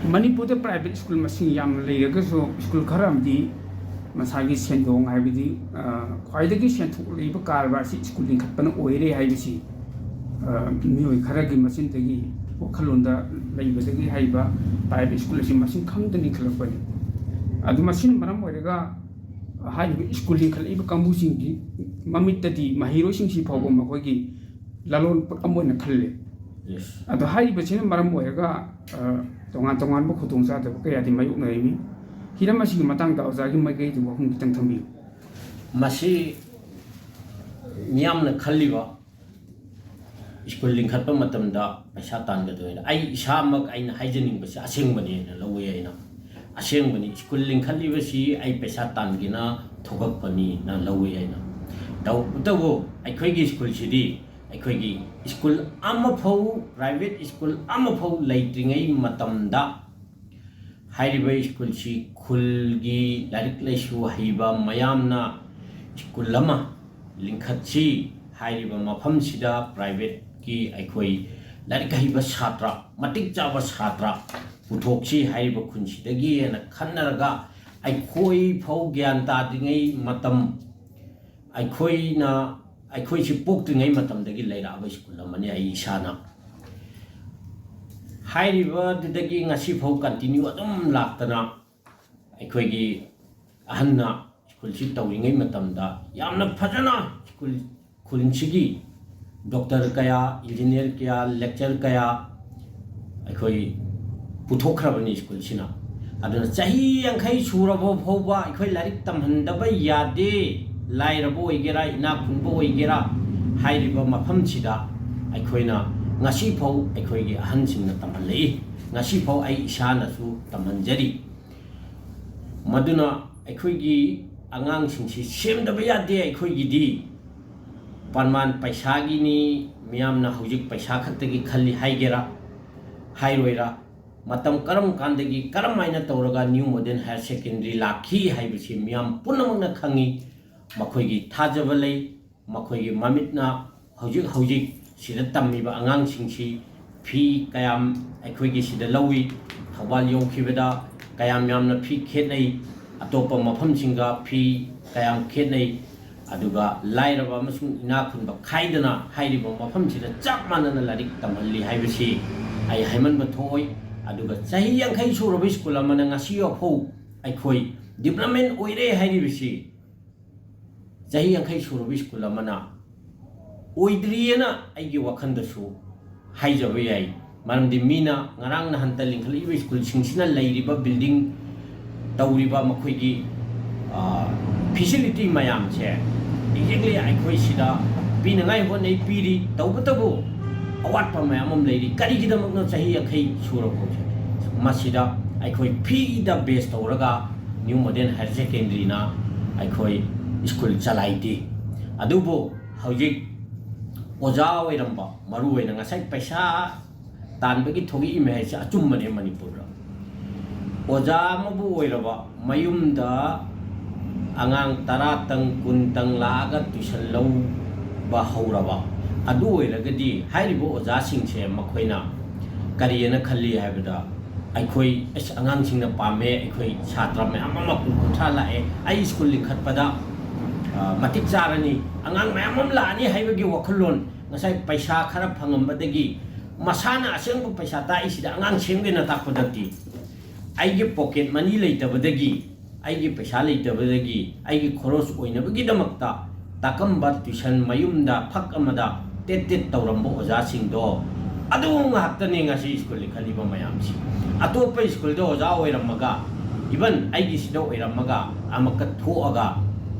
Manipur private school masing yam legaso school karamdi masagi sendong haibidi khwaidagi senthuk leiba karbar si schooling khatpana oire haibisi mioi kharagi masin tagi wakhalonda leibadagi haiba private school si masin khangdani khalapani adu masin maram oirega haiba schooling khaliba kambu singgi mamittadi mahiro singsi phawbo makogi lalon amoina khalle adu haiba sin maram oirega tongan bu khudong sa da kaya di mayuk nai mi hiram masi matang da oza gi magai du wahung kitang thambi masi miyam na khaliba school link khat pa matam da paisa tan ga doina ai isa mak ai na hygienic ba sa aseng bani na lawe ai na aseng bani school link khaliba si ai paisa tan gi na thogak pani na lawe ai na daw utawo ai khoi gi school si di ꯑꯩꯈꯣꯏꯒꯤ school ꯑꯃꯐꯥꯎ private school ꯑꯃꯐꯥꯎ ꯂꯩꯇ꯭ꯔꯤꯉꯩ ꯃꯇꯝꯗ ꯍꯥꯏꯔꯤꯕ ꯁ꯭ꯀꯨꯜꯁꯤ ꯈꯨꯜꯒꯤ ꯂꯥꯏꯔꯤꯛ ꯂꯥꯏꯁꯨ ꯍꯩꯕ ꯃꯌꯥꯝꯅ ꯁ꯭ꯀꯨꯜ ꯑꯃ ꯂꯤꯡꯈꯠꯁꯤ ꯍꯥꯏꯔꯤꯕ ꯃꯐꯝꯁꯤꯗ ꯄ꯭ꯔꯥꯏꯚꯦꯠꯀꯤ ꯑꯩꯈꯣꯏ ꯂꯥꯏꯔꯤꯛ ꯍꯩꯕ ꯁꯥꯇ꯭ꯔ ꯃꯇꯤꯛ ꯆꯥꯕ ꯁꯥꯇ꯭ꯔ ꯄꯨꯊꯣꯛꯁꯤ ꯍꯥꯏꯔꯤꯕ ꯈꯨꯟꯁꯤꯗꯒꯤ ꯍꯦꯟꯅ ꯈꯟꯅꯔꯒ ꯑꯩꯈꯣꯏ ꯐꯥꯎ ꯒ꯭ꯌꯥꯟ ꯇꯥꯗ꯭ꯔꯤꯉꯩ ꯃꯇꯝ ꯑꯩꯈꯣꯏꯁꯤ ꯄꯣꯛꯇ꯭ꯔꯤꯉꯩ ꯃꯇꯝꯗꯒꯤ ꯂꯩꯔꯛꯑꯕ ꯁ꯭ꯀꯨꯜ ꯑꯃꯅꯤ ꯑꯩ ꯏꯁꯥꯅ ꯍꯥꯏꯔꯤꯕꯗꯨꯗꯒꯤ ꯉꯁꯤ ꯐꯥꯎ ꯀꯟꯇꯤꯅ꯭ꯌꯨ ꯑꯗꯨꯝ ꯂꯥꯛꯇꯅ ꯑꯩꯈꯣꯏꯒꯤ ꯑꯍꯟꯅ ꯁ꯭ꯀꯨꯜꯁꯤ ꯇꯧꯔꯤꯉꯩ ꯃꯇꯝꯗ ꯌꯥꯝꯅ ꯐꯖꯅ ꯈꯨꯟꯁꯤꯒꯤ ꯗꯣꯛꯇꯔ ꯀꯌꯥ ꯏꯟꯖꯤꯅꯤꯌꯔ ꯀꯌꯥ ꯂꯦꯛꯆꯔ ꯀꯌꯥ ꯑꯩꯈꯣꯏ ꯄꯨꯊꯣꯛꯈ꯭ꯔꯕꯅꯤ ꯁ꯭ꯀꯨꯜꯁꯤꯅ ꯑꯗꯨꯅ ꯆꯍꯤ 50 ꯁꯨꯔꯕ ꯐꯥꯎꯕ ꯑꯩꯈꯣꯏ ꯂꯥꯏꯔꯤꯛ ꯇꯝꯍꯟꯗꯕ ꯌꯥꯗꯦ ꯂꯥꯏꯔꯕ ꯑꯣꯏꯒꯦꯔꯥ ꯏꯅꯥꯛ ꯈꯨꯟꯕ ꯑꯣꯏꯒꯦꯔꯥ ꯍꯥꯏꯔꯤꯕ ꯃꯐꯝꯁꯤꯗ ꯑꯩꯈꯣꯏꯅ ꯉꯁꯤ ꯐꯥꯎ ꯑꯩꯈꯣꯏꯒꯤ ꯑꯍꯟꯁꯤꯡꯅ ꯇꯝꯍꯜꯂꯛꯏ ꯉꯁꯤ ꯐꯥꯎ ꯑꯩ ꯏꯁꯥꯅꯁꯨ ꯇꯝꯍꯟꯖꯔꯤ ꯃꯗꯨꯅ ꯑꯩꯈꯣꯏꯒꯤ ꯑꯉꯥꯡꯁꯤꯡꯁꯤ ꯁꯦꯝꯗꯕ ꯌꯥꯗꯦ ꯑꯩꯈꯣꯏꯒꯤꯗꯤ ꯄꯔꯃꯥꯟ ꯄꯩꯁꯥꯒꯤꯅꯤ ꯃꯤꯌꯥꯝꯅ ꯍꯧꯖꯤꯛ ꯄꯩꯁꯥ ꯈꯛꯇꯒꯤ ꯈꯜꯂꯤ ꯍꯥꯏꯒꯦꯔꯥ ꯍꯥꯏꯔꯣꯏꯔꯥ ꯃꯇꯝ ꯀꯔꯝ ꯀꯥꯟꯗꯒꯤ ꯀꯔꯝꯍꯥꯏꯅ ꯇꯧꯔꯒ ꯅ꯭ꯌꯨ ꯃꯣꯗꯔꯟ ꯍꯥꯌꯔ ꯁꯦꯀꯦꯟꯗꯔꯤ ꯂꯥꯛꯈꯤ ꯍꯥꯏꯕꯁꯤ ꯃꯤꯌꯥꯝ ꯄꯨꯝꯅꯃꯛꯅ ꯈꯪꯉꯤ ꯃꯈꯣꯏꯒꯤ ꯊꯥꯖꯕ ꯂꯩ ꯃꯈꯣꯏꯒꯤ ꯃꯃꯤꯠꯅ ꯍꯧꯖꯤꯛ ꯁꯤꯗ ꯇꯝꯃꯤꯕ ꯑꯉꯥꯡꯁꯤꯡꯁꯤ ꯐꯤ ꯀꯌꯥꯝ ꯑꯩꯈꯣꯏꯒꯤ ꯁꯤꯗ ꯂꯧꯏ ꯊꯧꯕꯥꯜ ꯌꯧꯈꯤꯕꯗ ꯀꯌꯥꯝ ꯌꯥꯝꯅ ꯐꯤ ꯈꯦꯠꯅꯩ ꯑꯇꯣꯞꯄ ꯃꯐꯝꯁꯤꯡꯒ ꯐꯤ ꯀꯌꯥꯝ ꯈꯦꯠꯅꯩ ꯑꯗꯨꯒ ꯂꯥꯏꯔꯕ ꯑꯃꯁꯨꯡ ꯏꯅꯥꯛ ꯈꯨꯟꯕ ꯈꯥꯏꯗꯅ ꯍꯥꯏꯔꯤꯕ ꯃꯐꯝꯁꯤꯗ ꯆꯞ ꯃꯥꯟꯅꯅ ꯂꯥꯏꯔꯤꯛ ꯇꯝꯍꯜꯂꯤ ꯍꯥꯏꯕꯁꯤ ꯑꯩ ꯍꯥꯏꯃꯟꯕ ꯊꯣꯛꯑꯣꯏ ꯑꯗꯨꯒ ꯆꯍꯤ 50 ꯁꯨꯔꯕ ꯁ꯭ꯀꯨꯜ ꯑꯃꯅ ꯉꯁꯤ ꯐꯥꯎ ꯑꯩꯈꯣꯏ ꯗꯤꯕ꯭ꯂꯞꯃꯦꯟ ꯑꯣꯏꯔꯦ ꯍꯥꯏꯔꯤꯕꯁꯤ ꯆꯍꯤ 50 ꯁꯨꯔꯕ ꯁ꯭ꯀꯨꯜ ꯑꯃꯅ ꯑꯣꯏꯗ꯭ꯔꯤꯌꯦꯅ ꯑꯩꯒꯤ ꯋꯥꯈꯟꯗꯁꯨ ꯍꯥꯏꯖꯕ ꯌꯥꯏ ꯃꯔꯝꯗꯤ ꯃꯤꯅ ꯉꯔꯥꯡ ꯅꯍꯥꯟꯇ ꯂꯤꯡꯈꯠꯂꯛꯏꯕ ꯁ꯭ꯀꯨꯜꯁꯤꯡꯁꯤꯅ ꯂꯩꯔꯤꯕ ꯕꯤꯜꯗꯤꯡ ꯇꯧꯔꯤꯕ ꯃꯈꯣꯏꯒꯤ ꯐꯦꯁꯤꯂꯤꯇꯤ ꯃꯌꯥꯝꯁꯦ ꯑꯦꯛꯖꯦꯛꯂꯤ ꯑꯩꯈꯣꯏ ꯁꯤꯗ ꯄꯤꯅꯉꯥꯏ ꯍꯣꯠꯅꯩ ꯄꯤꯔꯤ ꯇꯧꯕꯇꯕꯨ ꯑꯋꯥꯠꯄ ꯃꯌꯥꯝ ꯑꯃ ꯂꯩꯔꯤ ꯀꯔꯤꯒꯤꯗꯃꯛꯅꯣ ꯆꯍꯤ 50 ꯁꯨꯔꯐꯥꯎꯁꯦ ꯃꯁꯤꯗ ꯑꯩꯈꯣꯏ ꯐꯤꯗ ꯕꯦꯁ ꯇꯧꯔꯒ ꯅ꯭ꯌꯨ ꯃꯣꯗꯔꯟ ꯍꯥꯌꯔ ꯁꯦꯀꯦꯟꯗꯔꯤꯅ ꯑꯩꯈꯣꯏ ꯁ꯭ꯀꯨꯜ ꯆꯂꯥꯏꯗꯦ ꯑꯗꯨꯕꯨ ꯍꯧꯖꯤꯛ ꯑꯣꯖꯥ ꯑꯣꯏꯔꯝꯕ ꯃꯔꯨꯑꯣꯏꯅ ꯉꯁꯥꯏ ꯄꯩꯁꯥ ꯇꯥꯟꯕꯒꯤ ꯊꯣꯛꯏꯃꯦ ꯍꯥꯏꯁꯦ ꯑꯆꯨꯝꯕꯅꯦ ꯃꯅꯤꯄꯨꯔꯗ ꯑꯣꯖꯥ ꯑꯃꯕꯨ ꯑꯣꯏꯔꯕ ꯃꯌꯨꯝꯗ ꯑꯉꯥꯡ 10 ꯇꯪ 20 ꯇꯪ ꯂꯥꯛꯑꯒ ꯇ꯭ꯌꯨꯁꯟ ꯂꯧꯕ ꯍꯧꯔꯕ ꯑꯗꯨ ꯑꯣꯏꯔꯒꯗꯤ ꯍꯥꯏꯔꯤꯕ ꯑꯣꯖꯥꯁꯤꯡꯁꯦ ꯃꯈꯣꯏꯅ ꯀꯔꯤꯅ ꯈꯜꯂꯤ ꯍꯥꯏꯕꯗ ꯑꯩꯈꯣꯏ ꯑꯉꯥꯡꯁꯤꯡꯅ ꯄꯥꯝꯃꯦ ꯑꯩꯈꯣꯏ ꯁꯥꯇ꯭ꯔ ꯃꯌꯥꯝ ꯑꯃ 30 ꯂꯥꯛꯑꯦ ꯑꯩ ꯁ꯭ꯀꯨꯜ ꯂꯤꯡꯈꯠꯄꯗ ꯃꯇꯤꯛ ꯆꯥꯔꯅꯤ ꯑꯉꯥꯡ ꯃꯌꯥꯝ ꯑꯃ ꯂꯥꯛꯑꯅꯤ ꯍꯥꯏꯕꯒꯤ ꯋꯥꯈꯜꯂꯣꯟ ꯉꯁꯥꯏ ꯄꯩꯁꯥ ꯈꯔ ꯐꯪꯉꯝꯕꯗꯒꯤ ꯃꯁꯥꯅ ꯑꯁꯦꯡꯕ ꯄꯩꯁꯥ ꯇꯥꯛꯏꯁꯤꯗ ꯑꯉꯥꯡ ꯁꯦꯝꯒꯦꯅ ꯇꯥꯛꯄꯗꯗꯤ ꯑꯩꯒꯤ ꯄꯣꯀꯦꯠ ꯃꯅꯤ ꯂꯩꯇꯕꯗꯒꯤ ꯑꯩꯒꯤ ꯄꯩꯁꯥ ꯂꯩꯇꯕꯗꯒꯤ ꯑꯩꯒꯤ ꯈꯣꯔꯣꯁ ꯑꯣꯏꯅꯕꯒꯤꯗꯃꯛꯇ ꯇꯥꯀꯝꯕ ꯇ꯭ꯌꯨꯁꯟ ꯃꯌꯨꯝꯗ ꯐꯛ ꯑꯃꯗ ꯇꯦꯠ ꯇꯧꯔꯝꯕ ꯑꯣꯖꯥꯁꯤꯡꯗꯣ ꯑꯗꯨ ꯉꯥꯛꯇꯅꯦ ꯉꯁꯤ ꯁ꯭ꯀꯨꯜ ꯂꯤꯡꯈꯠꯂꯤꯕ ꯃꯌꯥꯝꯁꯤ ꯑꯇꯣꯞꯄ ꯁ꯭ꯀꯨꯜꯗ ꯑꯣꯖꯥ ꯑꯣꯏꯔꯝꯃꯒ ꯏꯚꯟ ꯑꯩꯒꯤꯁꯤꯗ ꯑꯣꯏꯔꯝꯃꯒ ꯑꯃꯨꯛꯀ ꯊꯣꯛꯑꯒ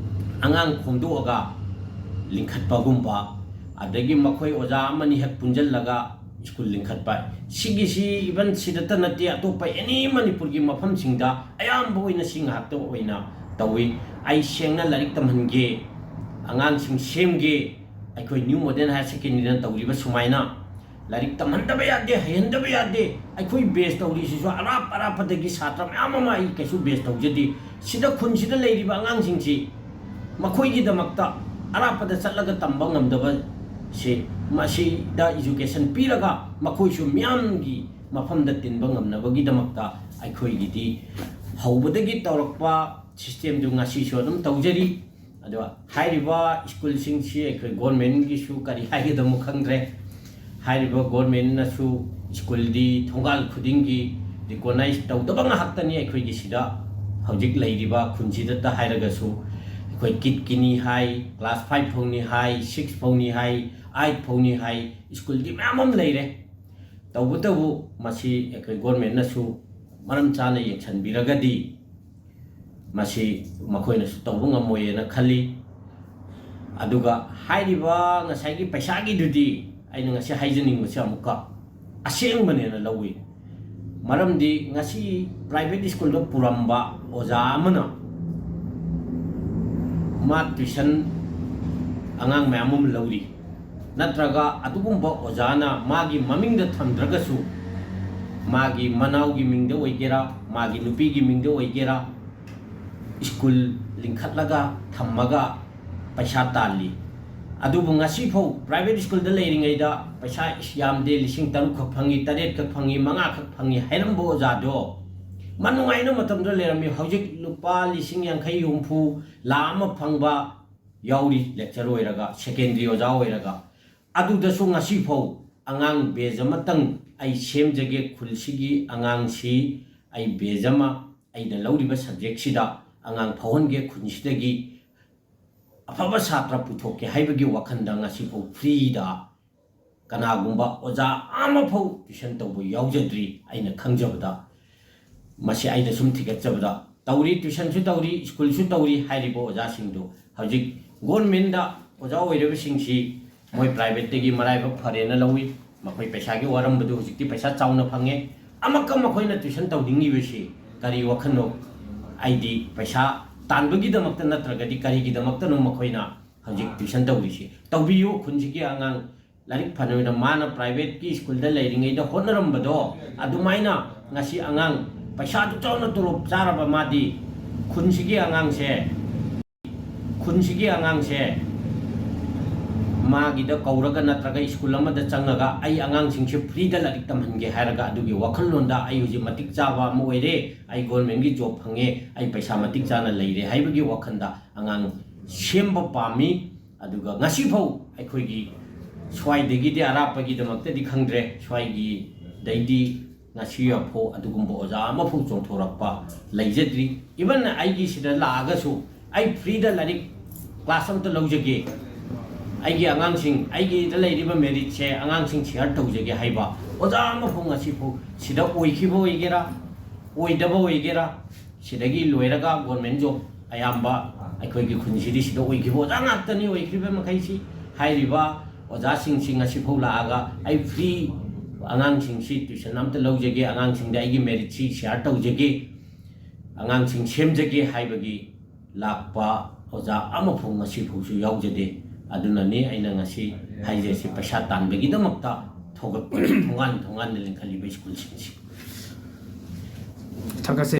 ꯑꯉꯥꯡ ꯈꯣꯝꯗꯣꯛꯑꯒ ꯂꯤꯡꯈꯠꯄꯒꯨꯝꯕ ꯑꯗꯒꯤ ꯃꯈꯣꯏ ꯑꯣꯖꯥ ꯑꯃꯅꯤ ꯍꯦꯛ ꯄꯨꯟꯖꯜꯂꯒ ꯁ꯭ꯀꯨꯜ ꯂꯤꯡꯈꯠꯄ ꯁꯤꯒꯤꯁꯤ ꯏꯚꯟ ꯁꯤꯗꯇ ꯅꯠꯇꯦ ꯑꯇꯣꯞꯄ ꯑꯦꯅꯤ ꯃꯅꯤꯄꯨꯔꯒꯤ ꯃꯐꯝꯁꯤꯡꯗ ꯑꯌꯥꯝꯕ ꯑꯣꯏꯅ ꯁꯤ ꯉꯥꯛꯇ ꯑꯣꯏꯅ ꯇꯧꯏ ꯑꯩ ꯁꯦꯡꯅ ꯂꯥꯏꯔꯤꯛ ꯇꯝꯍꯟꯒꯦ ꯑꯉꯥꯡꯁꯤꯡ ꯁꯦꯝꯒꯦ ꯑꯩꯈꯣꯏ ꯅ꯭ꯌꯨ ꯃꯣꯗꯔꯟ ꯍꯥꯌꯔ ꯁꯦꯀꯦꯟꯗꯔꯤꯅ ꯇꯧꯔꯤꯕ ꯁꯨꯃꯥꯏꯅ ꯂꯥꯏꯔꯤꯛ ꯇꯝꯍꯟꯗꯕ ꯌꯥꯗꯦ ꯍꯩꯍꯟꯗꯕ ꯌꯥꯗꯦ ꯑꯩꯈꯣꯏ ꯕꯦꯁ ꯇꯧꯔꯤꯁꯤꯁꯨ ꯑꯔꯥꯞꯄꯗꯒꯤ ꯁꯥꯇ꯭ꯔ ꯃꯌꯥꯝ ꯑꯃ ꯑꯩ ꯀꯩꯁꯨ ꯕꯦꯁ ꯇꯧꯖꯗꯦ ꯁꯤꯗ ꯈꯨꯟꯁꯤꯗ ꯂꯩꯔꯤꯕ ꯑꯉꯥꯡꯁꯤꯡꯁꯤ ꯃꯈꯣꯏꯒꯤꯗꯃꯛꯇ ꯑꯔꯥꯞꯄꯗ ꯆꯠꯂꯒ ꯇꯝꯕ ꯉꯝꯗꯕ ꯁꯤ ꯃꯁꯤꯗ ꯏꯖꯨꯀꯦꯁꯟ ꯄꯤꯔꯒ ꯃꯈꯣꯏꯁꯨ ꯃꯤꯌꯥꯝꯒꯤ ꯃꯐꯝꯗ ꯇꯤꯟꯕ ꯉꯝꯅꯕꯒꯤꯗꯃꯛꯇ ꯑꯩꯈꯣꯏꯒꯤꯗꯤ ꯍꯧꯕꯗꯒꯤ ꯇꯧꯔꯛꯄ ꯁꯤꯁꯇꯦꯝꯗꯨ ꯉꯁꯤꯁꯨ ꯑꯗꯨꯝ ꯇꯧꯖꯔꯤ ꯑꯗꯨꯒ ꯍꯥꯏꯔꯤꯕ ꯁ꯭ꯀꯨꯜꯁꯤꯡꯁꯤ ꯑꯩꯈꯣꯏ ꯒꯣꯔꯃꯦꯟꯒꯤꯁꯨ ꯀꯔꯤ ꯍꯥꯏꯒꯗꯕꯅꯣ ꯈꯪꯗ꯭ꯔꯦ ꯍꯥꯏꯔꯤꯕ ꯒꯣꯔꯃꯦꯟꯅꯁꯨ ꯁ꯭ꯀꯨꯜꯗꯤ ꯊꯣꯡꯒꯥꯜ ꯈꯨꯗꯤꯡꯒꯤ ꯔꯤꯀꯣꯅꯥꯏꯖ ꯇꯧꯗꯕ ꯉꯥꯛꯇꯅꯤ ꯑꯩꯈꯣꯏꯒꯤ ꯁꯤꯗ ꯍꯧꯖꯤꯛ ꯂꯩꯔꯤꯕ ꯈꯨꯟꯁꯤꯗꯇ ꯍꯥꯏꯔꯒꯁꯨ ꯑꯩꯈꯣꯏ ꯀꯤꯠꯀꯤꯅꯤ ꯍꯥꯏ ꯀ꯭ꯂꯥꯁ 5 ꯐꯥꯎꯅꯤ ꯍꯥꯏ 6 ꯐꯥꯎꯅꯤ ꯍꯥꯏ 8 ꯐꯥꯎꯅꯤ ꯍꯥꯏ ꯁ꯭ꯀꯨꯜꯗꯤ ꯃꯌꯥꯝ ꯑꯃ ꯂꯩꯔꯦ ꯇꯧꯕꯇꯕꯨ ꯃꯁꯤ ꯑꯩꯈꯣꯏ ꯒꯣꯔꯃꯦꯟꯅꯁꯨ ꯃꯔꯝ ꯆꯥꯅ ꯌꯦꯡꯁꯤꯟꯕꯤꯔꯒꯗꯤ ꯃꯁꯤ ꯃꯈꯣꯏꯅꯁꯨ ꯇꯧꯕ ꯉꯝꯃꯣꯏꯅ ꯈꯜꯂꯤ ꯑꯗꯨꯒ ꯍꯥꯏꯔꯤꯕ ꯉꯁꯥꯏꯒꯤ ꯄꯩꯁꯥꯒꯤꯗꯨꯗꯤ ꯑꯩꯅ ꯉꯁꯤ ꯍꯥꯏꯖꯅꯤꯡꯕꯁꯤ ꯑꯃꯨꯛꯀ ꯑꯁꯦꯡꯕꯅꯦꯅ ꯂꯧꯏ ꯃꯔꯝꯗꯤ ꯉꯁꯤ ꯄ꯭ꯔꯥꯏꯚꯦꯠ ꯁ꯭ꯀꯨꯜꯗ ꯄꯨꯔꯝꯕ ꯑꯣꯖꯥ ꯑꯃꯅ ꯃꯥ ꯇ꯭ꯌꯨꯁꯟ ꯑꯉꯥꯡ ꯃꯌꯥꯝ ꯑꯃ ꯂꯧꯔꯤ ꯅꯠꯇ꯭ꯔꯒ ꯑꯗꯨꯒꯨꯝꯕ ꯑꯣꯖꯥꯅ ꯃꯥꯒꯤ ꯃꯃꯤꯡꯗ ꯊꯝꯗ꯭ꯔꯒꯁꯨ ꯃꯥꯒꯤ ꯃꯅꯥꯎꯒꯤ ꯃꯤꯡꯗ ꯑꯣꯏꯒꯦꯔꯥ ꯃꯥꯒꯤ ꯅꯨꯄꯤꯒꯤ ꯃꯤꯡꯗ ꯑꯣꯏꯒꯦꯔꯥ ꯁ꯭ꯀꯨल लिंखꯠꯂꯒ ꯊꯝꯃꯒ ꯄꯩꯁꯥ ꯇꯥꯜꯂꯤ ꯑꯗꯨꯕꯨ ꯉꯁꯤꯐꯥꯎ ꯄ꯭ꯔꯥꯏꯚꯦꯠ ꯁ꯭ꯀꯨꯜꯗ ꯂꯩꯔꯤꯉꯩꯗ ꯄꯩꯁꯥ ꯌꯥꯝꯗꯦ 6,000 ꯈꯛ ꯐꯪꯉꯤ 8 ꯈꯛ ꯐꯪꯉꯤ 5 ꯈꯛ ꯐꯪꯉꯤ ꯍꯥꯏꯔꯝꯕ ꯑꯣꯖꯥꯗꯣ ꯃꯅꯨꯡꯉꯥꯏꯅ ꯃꯇꯝꯗ ꯂꯩꯔꯝꯃꯤ ꯍꯧꯖꯤꯛ ꯂꯨꯄꯥ 50,000 ꯂꯥꯛ ꯑꯃ ꯐꯪꯕ ꯌꯥꯎꯔꯤ ꯂꯦꯛꯆꯔ ꯑꯣꯏꯔꯒ ꯁꯦꯀꯦꯟꯗꯔꯤ ꯑꯣꯖꯥ ꯑꯣꯏꯔꯒ ꯑꯗꯨꯗꯁꯨ ꯉꯁꯤꯐꯥꯎ ꯑꯉꯥꯡ ꯕꯦꯖ ꯑꯃꯇꯪ ꯑꯩ ꯁꯦꯝꯖꯒꯦ ꯈꯨꯜꯁꯤꯒꯤ ꯑꯉꯥꯡꯁꯤ ꯑꯩ ꯕꯦꯖ ꯑꯃ ꯑꯩꯅ ꯂꯧꯔꯤꯕ ꯁꯕꯖꯦꯛꯁꯤꯗ ꯑꯉꯥꯡ ꯐꯥꯎꯍꯟꯒꯦ ꯈꯨꯟꯁꯤꯗꯒꯤ ꯑꯐꯕ ꯁꯥꯇ꯭ꯔ ꯄꯨꯊꯣꯛꯀꯦ ꯍꯥꯏꯕꯒꯤ ꯋꯥꯈꯟꯗ ꯉꯁꯤꯐꯥꯎ ꯐ꯭ꯔꯤꯗ ꯀꯅꯥꯒꯨꯝꯕ ꯑꯣꯖꯥ ꯑꯃꯐꯥꯎ ꯇ꯭ꯌꯨꯁꯟ ꯇꯧꯕ ꯌꯥꯎꯖꯗ꯭ꯔꯤ ꯑꯩꯅ ꯈꯪꯖꯕꯗ ꯃꯁꯤ ꯑꯩꯅ ꯁꯨꯝ ꯊꯤꯒꯠꯆꯕꯗ ꯇꯧꯔꯤ ꯇ꯭ꯌꯨꯁꯟꯁꯨ ꯇꯧꯔꯤ ꯁ꯭ꯀꯨꯜꯁꯨ ꯇꯧꯔꯤ ꯍꯥꯏꯔꯤꯕ ꯑꯣꯖꯥꯁꯤꯡꯗꯨ ꯍꯧꯖꯤꯛ ꯒꯣꯔꯃꯦꯟꯗ ꯑꯣꯖꯥ ꯑꯣꯏꯔꯤꯕꯁꯤꯡꯁꯤ ꯃꯣꯏ ꯄ꯭ꯔꯥꯏꯚꯦꯠꯇꯒꯤ ꯃꯔꯥꯏꯕꯛ ꯐꯔꯦꯅ ꯂꯧꯏ ꯃꯈꯣꯏ ꯄꯩꯁꯥꯒꯤ ꯋꯥꯔꯝꯕꯗꯨ ꯍꯧꯖꯤꯛꯇꯤ ꯄꯩꯁꯥ ꯆꯥꯎꯅ ꯐꯪꯉꯦ ꯑꯃꯛꯀ ꯃꯈꯣꯏꯅ ꯇ꯭ꯌꯨꯁꯟ ꯇꯧꯅꯤꯡꯉꯤꯕꯁꯤ ꯀꯔꯤ ꯋꯥꯈꯜꯅꯣ ꯑꯩꯗꯤ ꯄꯩꯁꯥ ꯇꯥꯟꯕꯒꯤꯗꯃꯛꯇ ꯅꯠꯇ꯭ꯔꯒꯗꯤ ꯀꯔꯤꯒꯤꯗꯃꯛꯇꯅꯣ ꯃꯈꯣꯏꯅ ꯍꯧꯖꯤꯛ ꯇ꯭ꯌꯨꯁꯟ ꯇꯧꯔꯤꯁꯤ ꯇꯧꯕꯤꯌꯨ ꯈꯨꯟꯁꯤꯒꯤ ꯑꯉꯥꯡ ꯂꯥꯏꯔꯤꯛ ꯐꯅꯕ ꯃꯥꯅ ꯄ꯭ꯔꯥꯏꯚꯦꯠꯀꯤ ꯁ꯭ꯀꯨꯜꯗ ꯂꯩꯔꯤꯉꯩꯗ ꯍꯣꯠꯅꯔꯝꯕꯗꯣ ꯑꯗꯨꯃꯥꯏꯅ ꯉꯁꯤ ꯑꯉꯥꯡ ꯄꯩꯁꯥꯗꯨ ꯆꯥꯎꯅ ꯇꯣꯂꯣꯞ ꯆꯥꯔꯕ ꯃꯥꯗꯤ ꯈꯨꯟꯁꯤꯒꯤ ꯑꯉꯥꯡꯁꯦ ꯃꯥꯒꯤꯗ ꯀꯧꯔꯒ ꯅꯠꯇ꯭ꯔꯒ ꯁ꯭ꯀꯨꯜ ꯑꯃꯗ ꯆꯪꯉꯒ ꯑꯩ ꯑꯉꯥꯡꯁꯤꯡꯁꯦ ꯐ꯭ꯔꯤꯗ ꯂꯥꯏꯔꯤꯛ ꯇꯝꯍꯟꯒꯦ ꯍꯥꯏꯔꯒ ꯑꯗꯨꯒꯤ ꯋꯥꯈꯜꯂꯣꯟꯗ ꯑꯩ ꯍꯧꯖꯤक ꯃꯇꯤꯛ ꯆꯥꯕ ꯑꯃ ꯑꯣꯏꯔꯦ ꯑꯩ ꯒꯣꯔꯃꯦꯟꯒꯤ ꯖꯣꯕ ꯐꯪꯉꯦ ꯑꯩ ꯄꯩꯁꯥ ꯃꯇꯤꯛ ꯆꯥꯅ ꯂꯩꯔꯦ ꯍꯥꯏꯕꯒꯤ ꯋꯥꯈꯟꯗ ꯑꯉꯥꯡ ꯁꯦꯝꯕ ꯄꯥꯝꯃꯤ ꯑꯗꯨꯒ ꯉꯁꯤꯐꯥꯎ ꯑꯩꯈꯣꯏꯒꯤ ꯁ꯭ꯋꯥꯏꯗꯒꯤꯗꯤ ꯑꯔꯥꯞꯄꯒꯤꯗꯃꯛꯇꯗꯤ ꯈꯪꯗ꯭ꯔꯦ ꯁ꯭ꯋꯥꯏꯒꯤꯗꯩꯗꯤ ꯉꯁꯤꯐꯥꯎ ꯑꯗꯨꯒꯨꯝꯕ ꯑꯣꯖꯥ ꯑꯃꯐꯥꯎ ꯆꯣꯡꯊꯣꯔꯛꯄ ꯂꯩꯖꯗ꯭ꯔꯤ ꯏꯚꯟ ꯑꯩꯒꯤ ꯁꯤꯗ ꯂꯥꯛꯑꯒꯁꯨ ꯑꯩ ꯐ꯭ꯔꯤꯗ ꯂꯥꯏꯔꯤꯛ ꯀ꯭ꯂꯥꯁ ꯑꯃꯇ ꯂꯧꯖꯒꯦ ꯑꯩꯒꯤ ꯑꯉꯥꯡꯁꯤꯡ ꯑꯩꯒꯤꯗ ꯂꯩꯔꯤꯕ ꯃꯦꯔꯤꯠꯁꯦ ꯑꯉꯥꯡꯁꯤꯡ ꯁꯤꯌꯔ ꯇꯧꯖꯒꯦ ꯍꯥꯏꯕ ꯑꯣꯖꯥ ꯑꯃꯐꯥꯎ ꯉꯁꯤꯐꯥꯎ ꯁꯤꯗ ꯑꯣꯏꯈꯤꯕ ꯑꯣꯏꯒꯦꯔꯥ ꯑꯣꯏꯗꯕ ꯑꯣꯏꯒꯦꯔꯥ ꯁꯤꯗꯒꯤ ꯂꯣꯏꯔꯒ ꯒꯣꯔꯃꯦꯟ ꯖꯣꯕ ꯑꯌꯥꯝꯕ ꯑꯩꯈꯣꯏꯒꯤ ꯈꯨꯟꯁꯤꯗꯤ ꯁꯤꯗ ꯑꯣꯏꯈꯤꯕ ꯑꯣꯖꯥ ꯉꯥꯛꯇꯅꯤ ꯑꯣꯏꯈ꯭ꯔꯤꯕ ꯃꯈꯩꯁꯤ ꯍꯥꯏꯔꯤꯕ ꯑꯣꯖꯥꯁꯤꯡꯁꯤ ꯉꯁꯤꯐꯥꯎ ꯂꯥꯛꯑꯒ ꯑꯩ ꯐ꯭ꯔꯤ ꯑꯉꯥꯡꯁꯤꯡꯁꯤ ꯇ꯭ꯌꯨꯁꯟ ꯑꯃꯇ ꯂꯧꯖꯒꯦ ꯑꯉꯥꯡꯁꯤꯡꯗ ꯑꯩꯒꯤ ꯃꯦꯔꯤꯠꯁꯤ ꯁꯤꯌꯔ ꯇꯧꯖꯒꯦ ꯑꯉꯥꯡꯁꯤꯡ ꯁꯦꯝꯖꯒꯦ ꯍꯥꯏꯕꯒꯤ ꯂꯥꯛꯄ ꯑꯣꯖꯥ ꯑꯃꯐꯥꯎ ꯉꯁꯤꯐꯥꯎꯁꯨ ꯌꯥꯎꯖꯗꯦ ꯑꯗꯨꯅꯅꯤ ꯑꯩꯅ ꯉꯁꯤ ꯍꯥꯏꯖꯔꯤꯁꯤ ꯄꯩꯁꯥ ꯇꯥꯟꯕꯒꯤꯗꯃꯛꯇ ꯊꯣꯛꯂꯛꯄ ꯊꯣꯡꯒꯥꯟ ꯊꯣꯡꯒꯥꯟꯗ ꯂꯤꯡꯈꯠꯂꯤꯕ ꯁ꯭ꯀꯨꯜꯁꯤꯡꯁꯤ ꯊꯥꯒꯠꯆꯩ